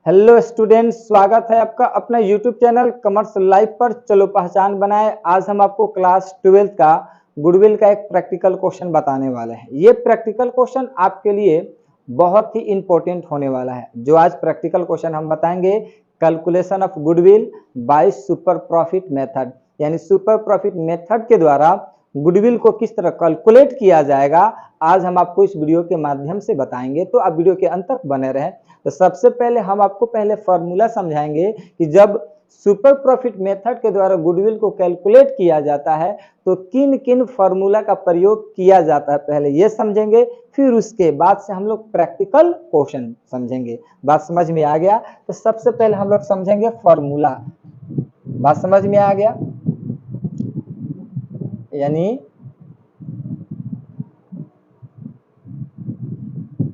Hello students, स्वागत है आपका अपना यूट्यूब चैनल कॉमर्स लाइव पर। चलो पहचान बनाए। आज हम आपको क्लास 12 का गुडविल का एक प्रैक्टिकल क्वेश्चन बताने वाले हैं। ये प्रैक्टिकल क्वेश्चन आपके लिए बहुत ही इंपॉर्टेंट होने वाला है। जो आज प्रैक्टिकल क्वेश्चन हम बताएंगे, calculation of goodwill by super profit method, यानी सुपर प्रॉफिट मेथड के द्वारा गुडविल को किस तरह कैलकुलेट किया जाएगा, आज हम आपको इस वीडियो के माध्यम से बताएंगे। तो आप वीडियो के अंत तक बने रहें। तो सबसे पहले हम आपको फॉर्मूला समझाएंगे कि जब सुपर प्रॉफिट मेथड के द्वारा गुडविल को कैलकुलेट किया जाता है तो किन किन फॉर्मूला का प्रयोग किया जाता है, पहले ये समझेंगे। फिर उसके बाद से हम लोग प्रैक्टिकल क्वेश्चन समझेंगे। बात समझ में आ गया? तो सबसे पहले हम लोग समझेंगे फॉर्मूला। बात समझ में आ गया? यानी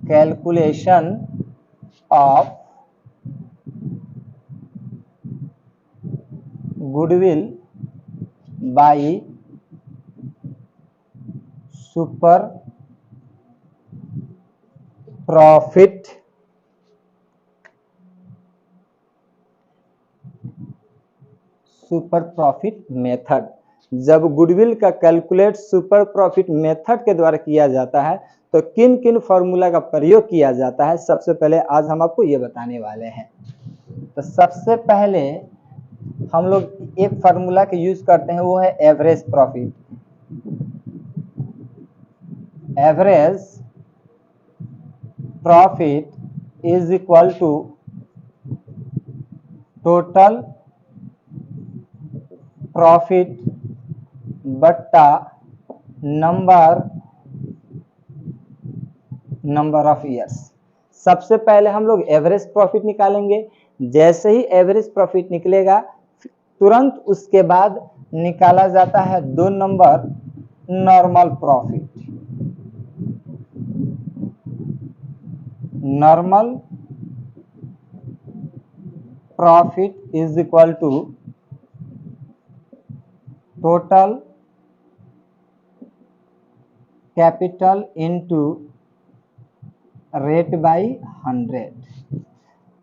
calculation of goodwill by super profit method. जब गुडविल का कैलकुलेट सुपर प्रॉफिट मेथड के द्वारा किया जाता है तो किन किन फॉर्मूला का प्रयोग किया जाता है, सबसे पहले आज हम आपको ये बताने वाले हैं। तो सबसे पहले हम लोग एक फार्मूला के यूज करते हैं, वो है average profit. Average profit is equal to total profit बट्टा नंबर ऑफ ईयर्स। सबसे पहले हम लोग एवरेज प्रॉफिट निकालेंगे। जैसे ही एवरेज प्रॉफिट निकलेगा तुरंत उसके बाद निकाला जाता है 2 number normal profit. Normal profit is equal to total capital into rate by 100।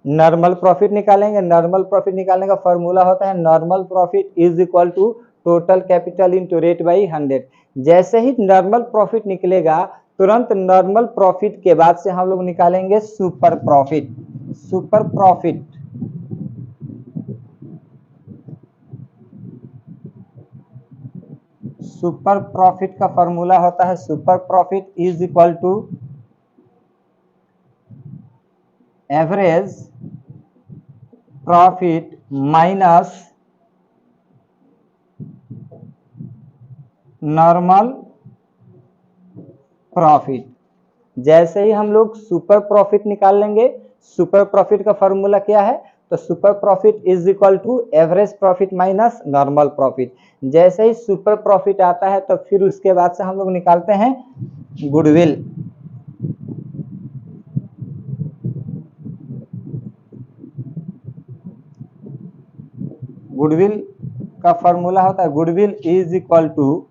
Normal profit निकालेंगे। नॉर्मल प्रॉफिट निकालने का फॉर्मूला होता है normal profit is equal to total capital into rate by 100। जैसे ही नॉर्मल प्रॉफिट निकलेगा तुरंत नॉर्मल प्रॉफिट के बाद से हम लोग निकालेंगे super profit. Super profit super profit का फॉर्मूला होता है super profit is equal to average profit minus normal profit. जैसे ही हम लोग सुपर प्रॉफिट निकाल लेंगे, सुपर प्रॉफिट का फॉर्मूला क्या है? तो super profit is equal to average profit minus normal profit. जैसे ही सुपर प्रॉफिट आता है तो फिर उसके बाद से हम लोग निकालते हैं गुडविल। गुडविल का फॉर्मूला होता है goodwill is equal to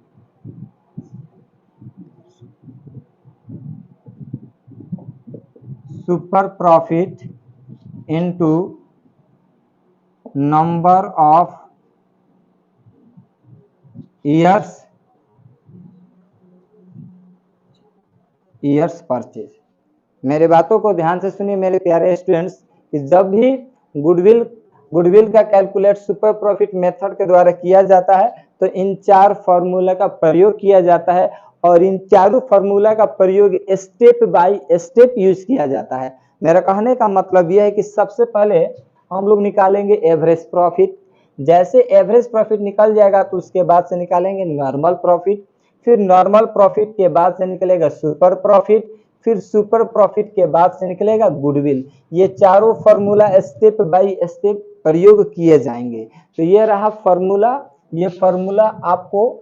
super profit into number of years purchase. मेरे बातों को ध्यान से सुनिए मेरे प्यारे स्टूडेंट्स, कि जब भी गुडविल का कैलकुलेट सुपर प्रॉफिट मेथड के द्वारा किया जाता है तो इन 4 फॉर्मूला का प्रयोग किया जाता है और इन चारों फॉर्मूला का प्रयोग स्टेप बाय स्टेप यूज किया जाता है। मेरा कहने का मतलब यह है कि सबसे पहले हम लोग निकालेंगे एवरेज प्रॉफिट। जैसे एवरेज प्रॉफिट निकल जाएगा तो उसके बाद से निकालेंगे नॉर्मल प्रॉफिट। फिर नॉर्मल प्रॉफिट के बाद से निकलेगा सुपर प्रॉफिट। फिर सुपर प्रॉफिट के बाद से निकलेगा गुडविल। ये चारों फॉर्मूला स्टेप बाय स्टेप प्रयोग किए जाएंगे। तो ये रहा फॉर्मूला। ये फॉर्मूला आपको,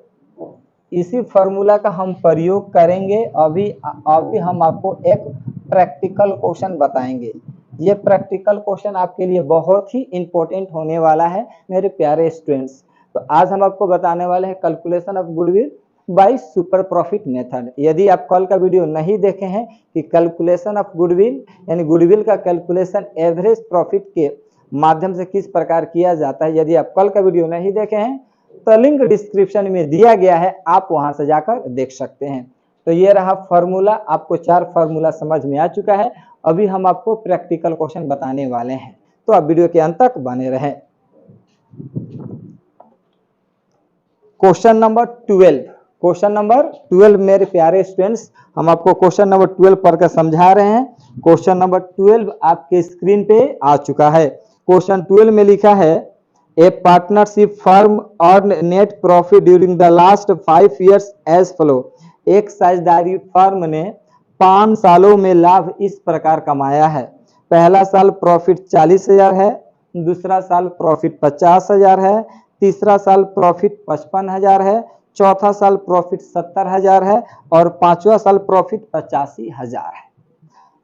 इसी फॉर्मूला का हम प्रयोग करेंगे। अभी हम आपको एक प्रैक्टिकल क्वेश्चन बताएंगे। ये प्रैक्टिकल क्वेश्चन आपके लिए बहुत ही इंपॉर्टेंट होने वाला है मेरे प्यारे स्टूडेंट्स। तो आज हम आपको बताने वाले हैं calculation of goodwill by super profit method. यदि आप कल का वीडियो नहीं देखे हैं कि कैलकुलेशन ऑफ गुडविल यानी गुडविल का कैलकुलेशन एवरेज प्रॉफिट के माध्यम से किस प्रकार किया जाता है, यदि आप कल का वीडियो नहीं देखे हैं तो लिंक डिस्क्रिप्शन में दिया गया है, आप वहां से जाकर देख सकते हैं। तो ये रहा फॉर्मूला, आपको 4 फॉर्मूला समझ में आ चुका है। अभी हम आपको प्रैक्टिकल क्वेश्चन बताने वाले हैं, तो आप वीडियो के अंत तक बने रहें। क्वेश्चन नंबर 12, क्वेश्चन नंबर 12 मेरे प्यारे स्टूडेंट्स, हम आपको क्वेश्चन नंबर 12 पढ़कर समझा रहे हैं। क्वेश्चन नंबर 12 आपके स्क्रीन पे आ चुका है। क्वेश्चन 12 में लिखा है a partnership firm earn net profit during the last 5 years as follow. एक साझेदारी फर्म ने 5 सालों में लाभ इस प्रकार कमाया है। पहला साल प्रॉफिट 40,000 है, दूसरा साल प्रॉफिट 50,000 है, तीसरा साल प्रॉफिट 55,000 है, चौथा साल प्रॉफिट 70,000 है और पांचवा साल प्रॉफिट 85,000 है।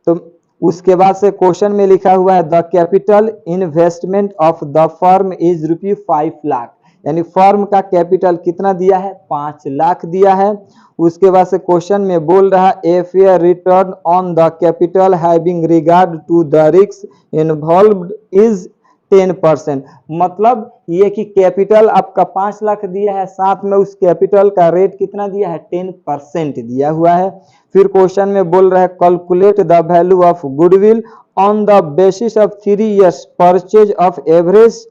तो उसके बाद से क्वेश्चन में लिखा हुआ है the capital investment of the firm is ₹5 lakh, यानी फर्म का कैपिटल कितना दिया है, 5 लाख दिया है। उसके बाद से क्वेश्चन में बोल रहा है a fair return on the capital having regard to the risk involved is 10%। मतलब ये कि कैपिटल आपका 5 लाख दिया है, साथ में उस कैपिटल का रेट कितना दिया है, 10% दिया हुआ है। फिर क्वेश्चन में बोल रहा है calculate the value of goodwill on the basis of 3 years purchase of average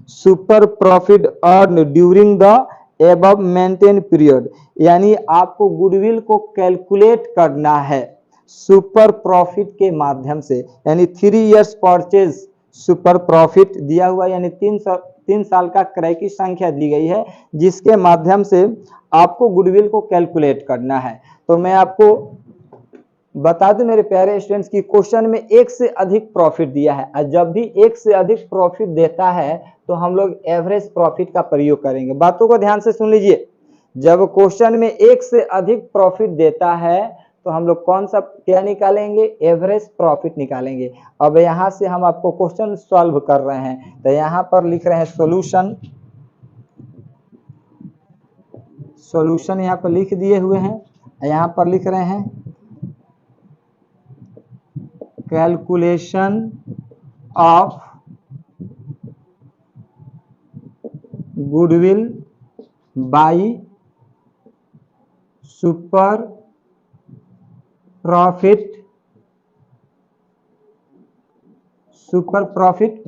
super profit earn during the above maintain period, यानी आपको गुडविल को कैलकुलेट करना है सुपर प्रॉफिट के माध्यम से, यानी 3 years परचेज सुपर प्रॉफिट दिया हुआ, यानी 3 साल का क्रय की संख्या दी गई है जिसके माध्यम से आपको गुडविल को कैलकुलेट करना है। तो मैं आपको बता दूं मेरे प्यारे स्टूडेंट्स की क्वेश्चन में एक से अधिक प्रॉफिट दिया है, और जब भी एक से अधिक प्रॉफिट देता है तो हम लोग एवरेज प्रॉफिट का प्रयोग करेंगे। बातों को ध्यान से सुन लीजिए, जब क्वेश्चन में एक से अधिक प्रॉफिट देता है तो हम लोग कौन सा क्या निकालेंगे, एवरेज प्रॉफिट निकालेंगे। अब यहां से हम आपको क्वेश्चन सॉल्व कर रहे हैं, तो यहां पर लिख रहे हैं सॉल्यूशन, सॉल्यूशन यहां पर लिख दिए हुए हैं। यहां पर लिख रहे हैं calculation of goodwill by super profit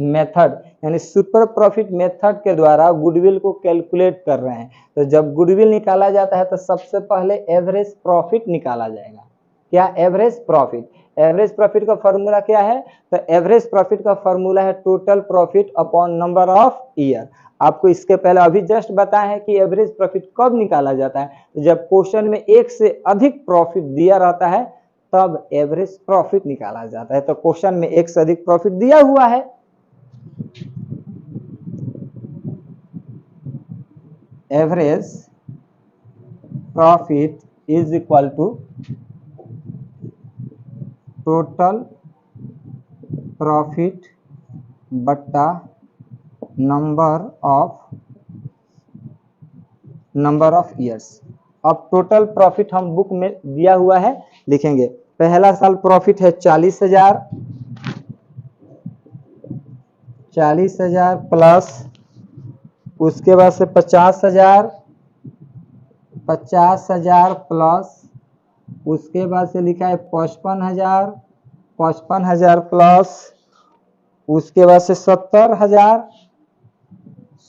method, यानी सुपर प्रॉफिट मेथड के द्वारा गुडविल को कैलकुलेट कर रहे हैं। तो जब गुडविल निकाला जाता है तो सबसे पहले एवरेज प्रॉफिट निकाला जाएगा। क्या, एवरेज प्रॉफिट। एवरेज प्रॉफिट का फॉर्मूला क्या है, तो एवरेज प्रॉफिट का फॉर्मूला है total profit upon number of year. आपको इसके पहले अभी जस्ट बताया है कि एवरेज प्रॉफिट कब निकाला जाता है, तो जब क्वेश्चन में एक से अधिक प्रॉफिट दिया रहता है तब एवरेज प्रॉफिट निकाला जाता है। तो क्वेश्चन में एक से अधिक प्रॉफिट दिया हुआ है, average profit is equal to total profit बट्टा नंबर ऑफ ईयर्स। अब टोटल प्रॉफिट हम बुक में दिया हुआ है, लिखेंगे। पहला साल प्रॉफिट है 40,000, 40,000 प्लस उसके बाद से 50,000, 50,000 प्लस उसके बाद से लिखा है 55,000, 55,000 प्लस उसके बाद से 70,000,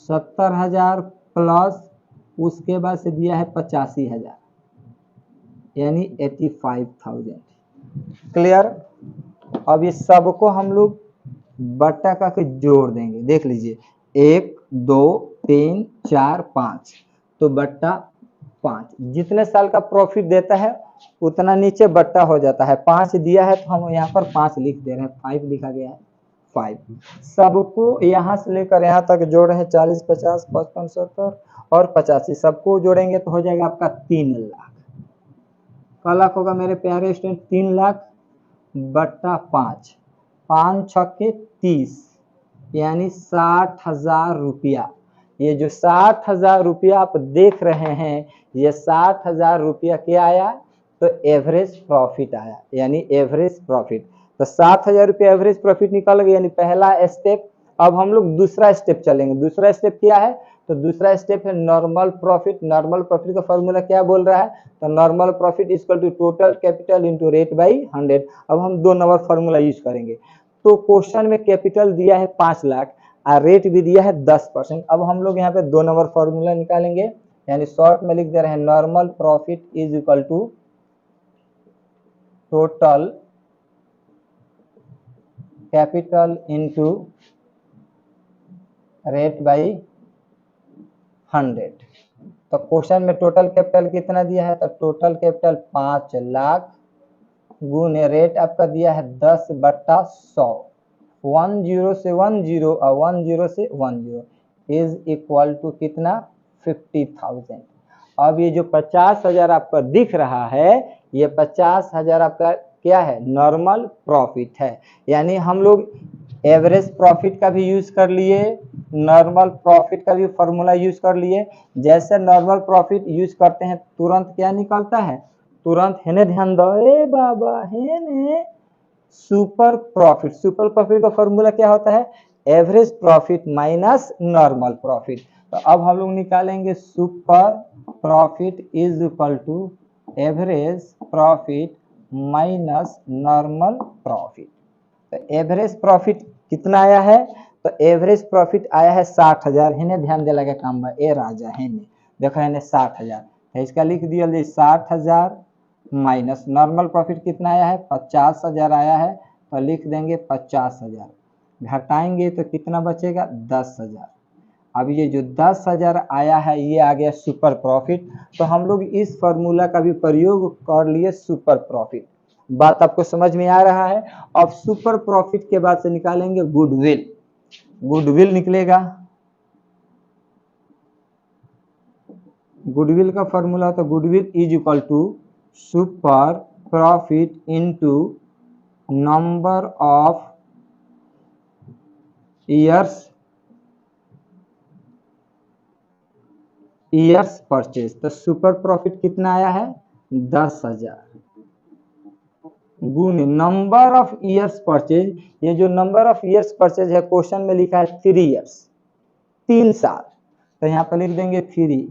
70,000 प्लस उसके बाद से दिया है 85,000, यानी 85,000। क्लियर। अब ये सबको हम लोग बट्टा करके जोड़ देंगे। देख लीजिए 1 2 3 4 5, तो बट्टा 5। जितने साल का प्रॉफिट देता है उतना नीचे बट्टा हो जाता है। 5 दिया है तो हम यहाँ पर 5 लिख दे रहे हैं, 5 लिखा गया है, 5। सबको यहाँ से लेकर यहाँ तक जोड़ रहे हैं, 40 50 55 70 और 85, सबको जोड़ेंगे तो हो जाएगा आपका 3 लाख। क लाख होगा मेरे प्यारे स्टूडेंट, 3 लाख बट्टा 5, 5 छक्के 30, यानी 60,000 रुपया। ये जो 60,000 रुपया आप देख रहे हैं, ये 60,000 रुपया क्या आया, तो एवरेज प्रॉफिट आया, यानी एवरेज प्रॉफिट। तो 60,000 रुपया एवरेज प्रॉफिट निकल गया, यानी पहला स्टेप। अब हम लोग दूसरा स्टेप चलेंगे। दूसरा स्टेप क्या है, तो दूसरा स्टेप है नॉर्मल प्रॉफिट। नॉर्मल प्रॉफिट का फॉर्मूला क्या बोल रहा है, तो normal profit equal to total capital into rate by 100। अब हम 2 नंबर फॉर्मूला यूज करेंगे। तो क्वेश्चन में कैपिटल दिया है 5 लाख और रेट भी दिया है 10%। अब हम लोग यहाँ पे 2 नंबर फॉर्मूला निकालेंगे, यानी शॉर्ट में लिख दे रहे हैं normal profit is equal to total capital into rate by 100। तो क्वेश्चन में टोटल कैपिटल कितना दिया है, तो टोटल कैपिटल 5 लाख गुने रेट आपका दिया है 10/100। 10 से 10 और 10 से 10 इज इक्वल टू कितना, 50,000। अब ये जो 50,000 आपका दिख रहा है, ये 50,000 आपका क्या है, नॉर्मल प्रॉफिट है। यानी हम लोग एवरेज प्रॉफिट का भी यूज कर लिए, नॉर्मल प्रॉफिट का भी फॉर्मूला यूज कर लिए। जैसे नॉर्मल प्रॉफिट यूज करते हैं तुरंत क्या निकलता है, तुरंत है ध्यान दो, ए बाबा है सुपर प्रॉफिट। सुपर प्रॉफिट का फॉर्मूला क्या होता है, average profit minus normal profit. तो अब हम लोग निकालेंगे super profit is equal to average profit minus normal profit. तो एवरेज प्रॉफिट कितना आया है, तो एवरेज प्रॉफिट आया है 60,000। है ध्यान दे लगे काम बा, ए राजा है देखो है 60,000, इसका लिख दिया 60,000 माइनस नॉर्मल प्रॉफिट कितना आया है, 50,000 आया है। तो लिख देंगे 50,000, घटाएंगे तो कितना बचेगा, 10,000। अब ये जो 10,000 आया है ये आ गया सुपर प्रॉफिट। तो हम लोग इस फॉर्मूला का भी प्रयोग कर लिए सुपर प्रॉफिट। बात आपको समझ में आ रहा है। अब सुपर प्रॉफिट के बाद से निकालेंगे गुडविल। गुडविल निकलेगा, गुडविल का फॉर्मूला होता है goodwill is equal to super profit into number of years purchase. तो सुपर प्रॉफिट कितना आया है, 10,000 गुने नंबर ऑफ ईयर्स परचेज। ये जो नंबर ऑफ ईयर्स परचेज है क्वेश्चन में लिखा है 3 ईयर्स, 3 साल। तो यहाँ पर लिख देंगे 3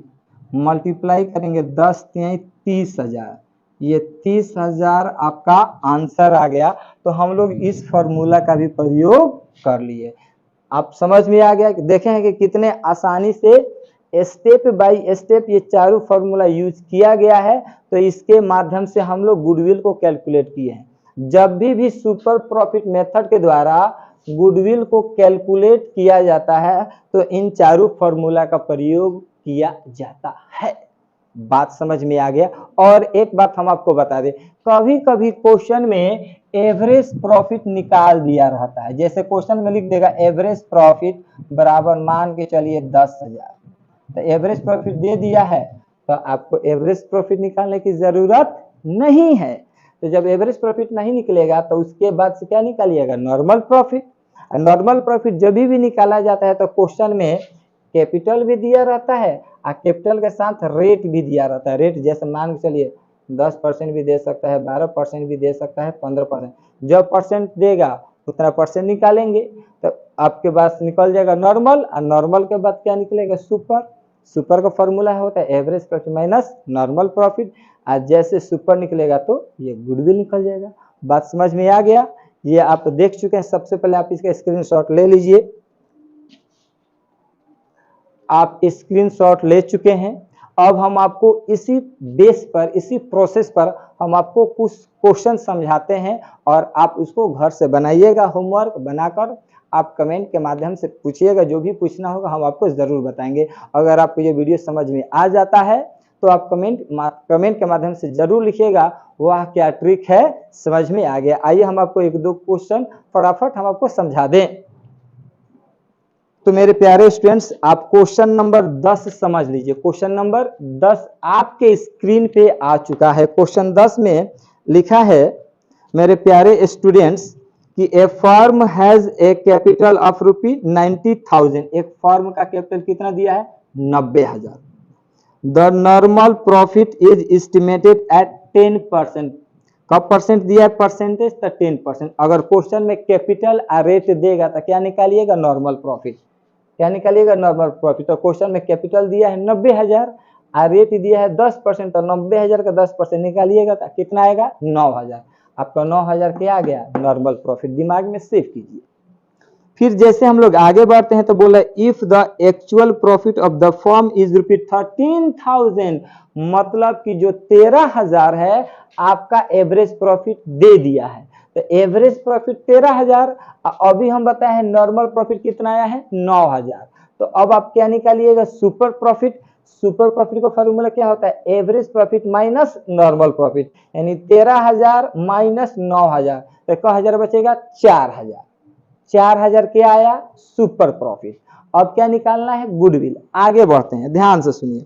मल्टीप्लाई करेंगे 10 3 30,000। ये 30,000 आपका आंसर आ गया। तो हम लोग इस फॉर्मूला का भी प्रयोग कर लिए। आप समझ में आ गया, देखें हैं कि कितने आसानी से स्टेप बाय स्टेप ये चारों फॉर्मूला यूज किया गया है। तो इसके माध्यम से हम लोग गुडविल को कैलकुलेट किए हैं। जब भी सुपर प्रॉफिट मेथड के द्वारा गुडविल को कैलकुलेट किया जाता है तो इन चारों फॉर्मूला का प्रयोग किया जाता है। बात समझ में आ गया। और एक बात हम आपको बता दें, कभी कभी क्वेश्चन में एवरेज प्रॉफिट निकाल दिया रहता है। जैसे क्वेश्चन में लिख देगा एवरेज प्रॉफिट बराबर मान के चलिए 10,000। तो एवरेज प्रॉफिट दे दिया है तो आपको एवरेज प्रॉफिट निकालने की जरूरत नहीं है। तो जब एवरेज प्रॉफिट नहीं निकलेगा तो उसके बाद से क्या निकालिएगा, नॉर्मल प्रॉफिट। नॉर्मल प्रॉफिट जब भी निकाला जाता है तो क्वेश्चन में कैपिटल भी दिया रहता है और कैपिटल के साथ रेट भी दिया रहता है। रेट जैसे मान के चलिए 10% भी दे सकता है, 12% भी दे सकता है, 15%। जब परसेंट देगा उतना परसेंट निकालेंगे तो आपके पास निकल जाएगा नॉर्मल। और नॉर्मल के बाद क्या निकलेगा, सुपर। सुपर का फॉर्मूला होता है average profit minus normal profit. आज जैसे सुपर निकलेगा तो ये गुडविल निकल जाएगा। बात समझ में आ गया। ये आप देख चुके हैं। सबसे पहले आप इसका स्क्रीनशॉट ले लीजिए। आप स्क्रीनशॉट ले चुके हैं। अब हम आपको इसी बेस पर, इसी प्रोसेस पर हम आपको कुछ क्वेश्चन समझाते हैं और आप उसको घर से बनाइएगा। होमवर्क बनाकर आप कमेंट के माध्यम से पूछिएगा। जो भी पूछना होगा हम आपको जरूर बताएंगे। अगर आपको ये वीडियो समझ में आ जाता है तो आप कमेंट के माध्यम से जरूर लिखिएगा वह क्या ट्रिक है, समझ में आ गया। आइए हम आपको एक दो क्वेश्चन फटाफट हम आपको समझा दें। तो मेरे प्यारे स्टूडेंट्स, आप क्वेश्चन नंबर 10 समझ लीजिए। क्वेश्चन नंबर 10 आपके स्क्रीन पे आ चुका है। क्वेश्चन 10 में लिखा है मेरे प्यारे स्टूडेंट्स कि a firm has a capital of ₹90,000, एक फर्म का कैपिटल कितना दिया है 90,000। The normal profit is estimated at 10%, कब परसेंट दिया है परसेंटेज, तो 10%। अगर क्वेश्चन में कैपिटल और रेट देगा तो क्या निकालिएगा नॉर्मल प्रॉफिट, क्या निकालिएगा नॉर्मल प्रॉफिट। तो क्वेश्चन में कैपिटल दिया है 90,000 और रेट दिया है 10%, तो 90,000 का 10% निकालिएगा तो कितना आएगा 9,000। आपका 9,000 क्या आ गया नॉर्मल प्रॉफिट, दिमाग में सेव कीजिए। फिर जैसे हम लोग आगे बढ़ते हैं तो बोला if the actual profit of the firm is ₹13,000, मतलब कि जो 13,000 है आपका एवरेज प्रॉफिट दे दिया है। तो एवरेज प्रॉफिट 13,000, अभी हम बताए हैं नॉर्मल प्रॉफिट कितना आया है 9,000। तो अब आप क्या निकालिएगा सुपर प्रॉफिट। सुपर प्रॉफिट का फॉर्मूला क्या होता है average profit minus normal profit, यानी 13,000 माइनस 9,000, तो 1,000 बचेगा 4,000। 4,000 क्या आया सुपर प्रॉफिट। अब क्या निकालना है गुडविल। आगे बढ़ते हैं, ध्यान से सुनिए।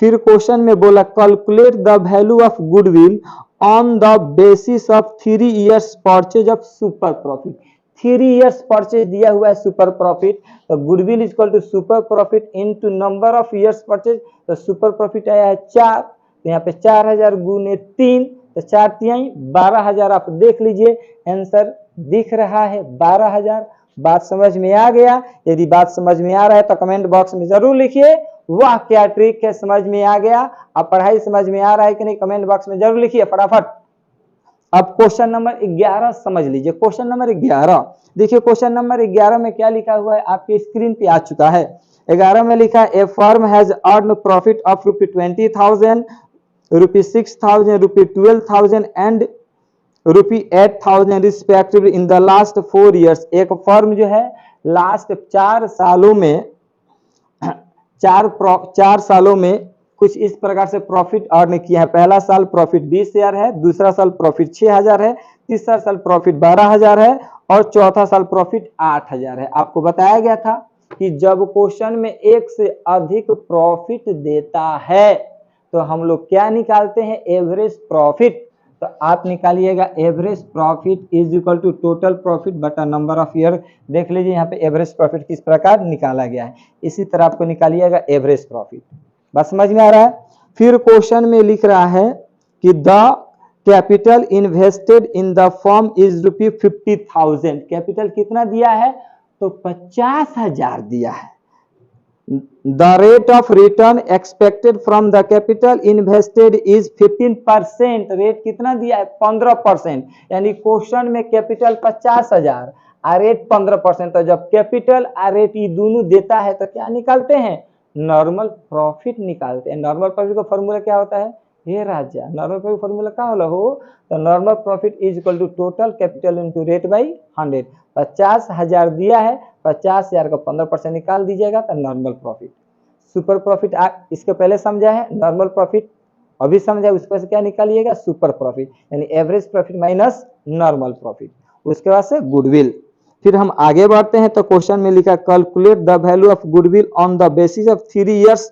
फिर क्वेश्चन में बोला calculate the value of goodwill on the basis of 3 years purchase of super profit. 3 years purchase दिया हुआ है सुपर प्रॉफिट, तो goodwill is equal to super profit into number of years purchase. तो सुपर प्रॉफिट आया है 4, तो यहाँ पे 4,000 गुने 3, तो 4 तिहाई 12,000। आप देख लीजिए आंसर दिख रहा है 12,000। बात समझ में आ गया? यदि बात समझ में आ रहा है तो कमेंट बॉक्स में जरूर लिखिए वाह क्या ट्रिक है, समझ में आ गया। अब पढ़ाई समझ में आ रहा है कि नहीं कमेंट बॉक्स में जरूर लिखिए फटाफट। अब क्वेश्चन नंबर 11 समझ लीजिए। क्वेश्चन नंबर 11 देखिए, क्वेश्चन नंबर 11 में क्या लिखा हुआ है आपके स्क्रीन पे आ चुका है। 11 में लिखा है a firm has earn profit of ₹20,000, ₹6,000, ₹12,000 and ₹8,000 respectively in the last 4 years. एक फर्म जो है लास्ट 4 सालों में 4 सालों में कुछ इस प्रकार से प्रॉफिट अर्न किया है। पहला साल प्रॉफिट 20,000 है, दूसरा साल प्रॉफिट 6,000 है, तीसरा साल प्रॉफिट 12,000 है और चौथा साल प्रॉफिट 8,000 है। आपको बताया गया था कि जब क्वेश्चन में एक से अधिक प्रॉफिट देता है तो हम लोग क्या निकालते हैं एवरेज प्रॉफिट। तो आप निकालिएगा average profit is equal to total profit बटा नंबर ऑफ ईयर। देख लीजिए यहाँ पे एवरेज प्रॉफिट किस प्रकार निकाला गया है, इसी तरह आपको निकालिएगा एवरेज प्रॉफिट। बस समझ में आ रहा है? फिर क्वेश्चन में लिख रहा है कि the capital invested in the firm is ₹50,000। Capital कितना दिया है तो 50,000 दिया है। The rate of return expected from the capital invested is 15%। Rate कितना दिया है 15%, यानी क्वेश्चन में कैपिटल 50,000 और रेट 15%। तो जब कैपिटल और रेट ये दोनों देता है तो क्या निकालते हैं नॉर्मल प्रॉफिट निकालते हैं। नॉर्मल प्रॉफिट का फॉर्मूला क्या होता है हे राजा, नॉर्मल प्रॉफिट फॉर्मूला क्या होला हो तो normal profit is equal to total capital into rate by 100। 50,000 दिया है, 50,000 का 15% निकाल दीजिएगा तो नॉर्मल प्रॉफिट। सुपर प्रॉफिट इसके पहले समझा है, नॉर्मल प्रॉफिट अभी समझा, उसके बाद क्या निकालिएगा सुपर प्रॉफिट, यानी average profit minus normal profit. उसके बाद से गुडविल। फिर हम आगे बढ़ते हैं तो क्वेश्चन में लिखा calculate the value of goodwill on the basis of 3 years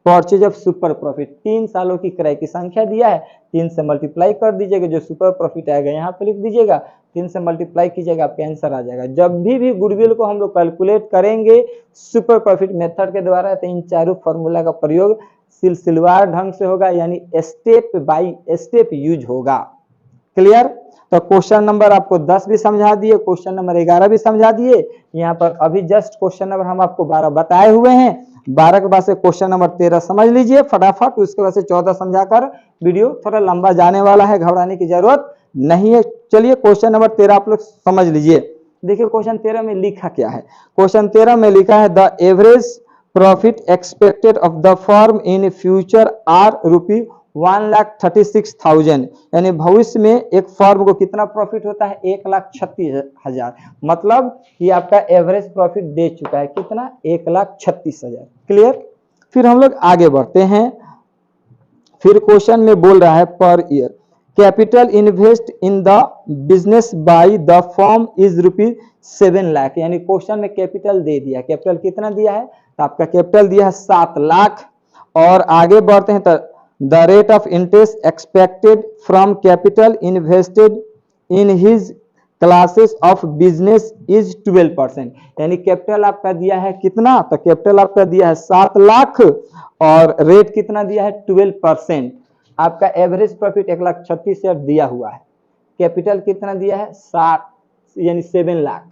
purchase of super profit. 3 सालों की क्रय की संख्या दिया है, 3 से मल्टीप्लाई कर दीजिएगा, जो सुपर प्रॉफिट आएगा यहाँ पे लिख दीजिएगा, 3 से मल्टीप्लाई कीजिएगा आपका आंसर आ जाएगा। जब भी गुडविल को हम लोग कैलकुलेट करेंगे सुपर प्रॉफिट मेथड के द्वारा तो इन चारों फॉर्मूला का प्रयोग सिलसिलेवार ढंग से होगा, यानी स्टेप बाय स्टेप यूज होगा। क्लियर? तो क्वेश्चन नंबर आपको 10 भी समझा दिए, क्वेश्चन नंबर 11 भी समझा दिए। यहाँ पर अभी जस्ट क्वेश्चन नंबर हम आपको 12 बताए हुए हैं। 12 के बाद से क्वेश्चन नंबर 13 समझ लीजिए फटाफट। उसके बाद से 14 समझाकर वीडियो थोड़ा लंबा जाने वाला है, घबराने की जरूरत नहीं है। चलिए क्वेश्चन नंबर 13 आप लोग समझ लीजिए। देखिए क्वेश्चन 13 में लिखा क्या है। क्वेश्चन 13 में लिखा है the average profit expected of the firm in future are ₹1,36,000, यानी भविष्य में एक फर्म को कितना प्रॉफिट होता है 1,36,000। मतलब ये आपका एवरेज प्रॉफिट दे चुका है कितना 1,36,000। क्लियर? फिर हम लोग आगे बढ़ते हैं। फिर क्वेश्चन में बोल रहा है per year capital invest in the business by the firm is ₹7 lakh, यानी क्वेश्चन में कैपिटल दे दिया। कैपिटल कितना दिया है तो आपका कैपिटल दिया है 7 लाख। और आगे बढ़ते हैं तो the rate of interest expected from capital invested in his classes of business is 12%, यानी कैपिटल आपका दिया है कितना, तो कैपिटल आपका दिया है 7 लाख और रेट कितना दिया है 12%। आपका एवरेज प्रॉफिट 1,36,000 दिया हुआ है, कैपिटल कितना दिया है 7 यानी 7 लाख,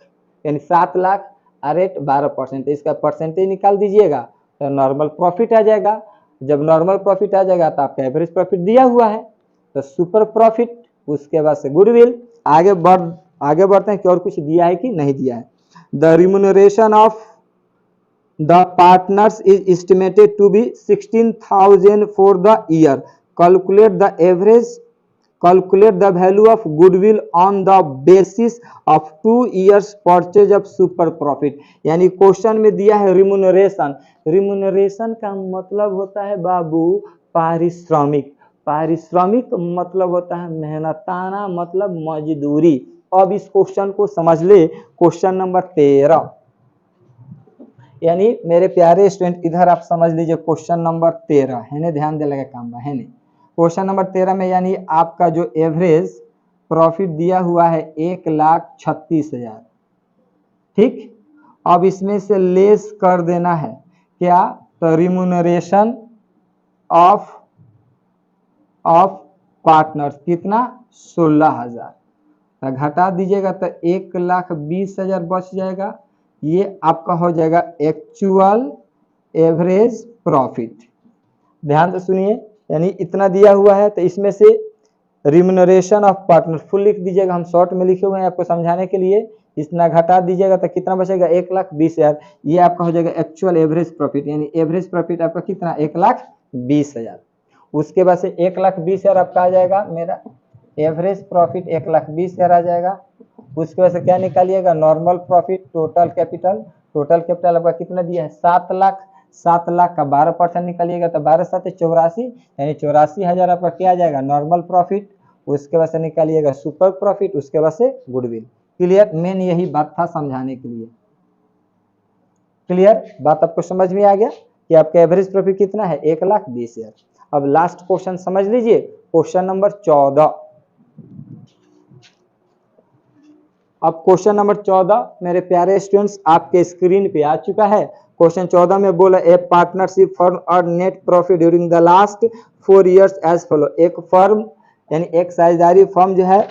यानी 7 लाख रेट 12%, इसका परसेंटेज निकाल दीजिएगा तो नॉर्मल प्रॉफिट आ जाएगा। जब नॉर्मल प्रॉफिट आ जाएगा तो आपका एवरेज प्रॉफिट दिया हुआ है तो सुपर प्रॉफिट, उसके बाद से गुडविल। आगे बढ़ते हैं कि और कुछ दिया है कि नहीं दिया है। The remuneration of the partners is estimated to be 16,000 for the year. Calculate the value of goodwill on the basis of 2 years purchase of super profit। यानी क्वेश्चन में दिया है रिम्यूनरेशन। रिम्यूनरेशन का मतलब होता है बाबू पारिश्रमिक। पारिश्रमिक मतलब होता है मेहनताना, मतलब मजदूरी। अब इस क्वेश्चन को समझ ले, क्वेश्चन नंबर 13, यानी मेरे प्यारे स्टूडेंट इधर आप समझ लीजिए क्वेश्चन नंबर 13 है ने, ध्यान दे लगा काम है ने। क्वेश्चन नंबर 13 में यानी आपका जो एवरेज प्रॉफिट दिया हुआ है 1,36,000, ठीक। अब इसमें से लेस कर देना है क्या, तो रिम्यूनरेशन ऑफ पार्टनर्स कितना 16,000, घटा दीजिएगा तो 1,20,000 बच जाएगा। ये आपका हो जाएगा एक्चुअल एवरेज प्रॉफिट। ध्यान से सुनिए, यानी इतना दिया हुआ है तो इसमें से रिम्यूनरेशन ऑफ पार्टनर फुल लिख दीजिएगा, हम शॉर्ट में लिखे हुए हैं आपको समझाने के लिए। इतना घटा दीजिएगा तो कितना बचेगा 1,20,000। ये आपका हो जाएगा एक्चुअल एवरेज प्रॉफिट, यानी एवरेज प्रॉफिट आपका कितना 1,20,000। उसके बाद से 1,20,000 आपका आ जाएगा, मेरा एवरेज प्रॉफिट 1,20,000 आ जाएगा। उसके बाद से क्या निकालिएगा normal profit, total capital. Total capital आपका कितना दिया है 7 लाख। 7 लाख का 12% निकालिएगा तो 12 7 84, यानी 84,000 आपका क्या आ जाएगा नॉर्मल प्रॉफिट। उसके बाद से निकालिएगा सुपर प्रॉफिट, उसके बाद से गुडविल। क्लियर, मेन यही बात था समझाने के लिए। क्लियर, बात आपको समझ में आ गया कि आपका एवरेज प्रॉफिट कितना है 1,20,000। अब लास्ट क्वेश्चन समझ लीजिए, क्वेश्चन नंबर 14। अब क्वेश्चन नंबर 14 मेरे प्यारे स्टूडेंट्स आपके स्क्रीन पे आ चुका है। क्वेश्चन 14 में बोला a partnership firm earn net profit during the last 4 years as follow. एक फर्म यानी एक साझेदारी फर्म जो है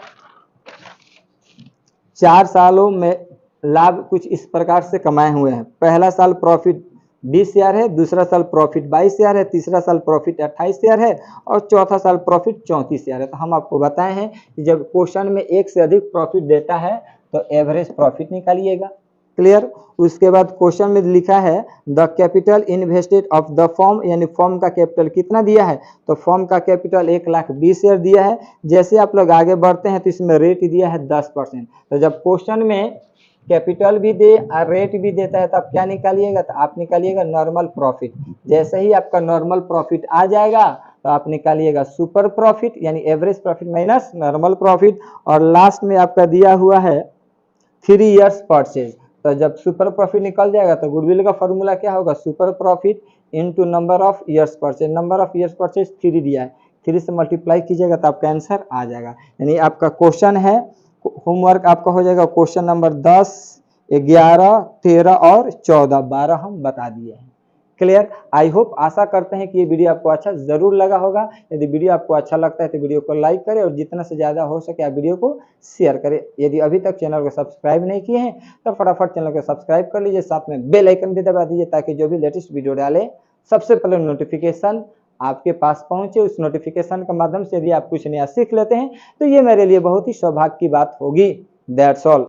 4 सालों में लाभ कुछ इस प्रकार से कमाए हुए हैं। पहला साल प्रॉफिट 20,000 है, दूसरा साल प्रॉफिट 22,000 है, तीसरा साल प्रॉफिट 28,000 है और चौथा साल प्रॉफिट 34,000 है। तो हम आपको बताए हैं कि जब क्वेश्चन में एक से अधिक प्रॉफिट देता है तो एवरेज प्रॉफिट निकालिएगा। क्लियर, उसके बाद क्वेश्चन में लिखा है the capital invested of the firm, यानी फर्म का कैपिटल कितना दिया है, तो फर्म का कैपिटल 1,20,000 दिया है। जैसे आप लोग आगे बढ़ते हैं तो इसमें रेट दिया है 10%। तो जब क्वेश्चन में कैपिटल भी दे और रेट भी देता है तो आप क्या निकालिएगा, तो आप निकालिएगा नॉर्मल प्रॉफिट। जैसे ही आपका नॉर्मल प्रॉफिट आ जाएगा तो आप निकालिएगा सुपर प्रॉफिट, यानी average profit minus normal profit. और लास्ट में आपका दिया हुआ है 3 इयर्स परचेज। तो जब सुपर प्रॉफिट निकल जाएगा तो गुडविल का फॉर्मूला क्या होगा, super profit into number of years purchase. Number of years purchase 3 दिया है, 3 से मल्टीप्लाई कीजिएगा तो आपका आंसर आ जाएगा। यानी आपका क्वेश्चन है, होमवर्क आपका हो जाएगा क्वेश्चन नंबर 10, 11, 13 और 14, 12 हम बता दिए हैं। क्लियर, आई होप, आशा करते हैं कि ये वीडियो आपको अच्छा जरूर लगा होगा। यदि वीडियो आपको अच्छा लगता है तो वीडियो को लाइक करें और जितना से ज़्यादा हो सके आप वीडियो को शेयर करें। यदि अभी तक चैनल को सब्सक्राइब नहीं किए हैं तो फटाफट चैनल को सब्सक्राइब कर लीजिए, साथ में बेल आइकन भी दबा दीजिए ताकि जो भी लेटेस्ट वीडियो डाले सबसे पहले नोटिफिकेशन आपके पास पहुंचे। उस नोटिफिकेशन के माध्यम से यदि आप कुछ नया सीख लेते हैं तो ये मेरे लिए बहुत ही सौभाग्य की बात होगी। That's all.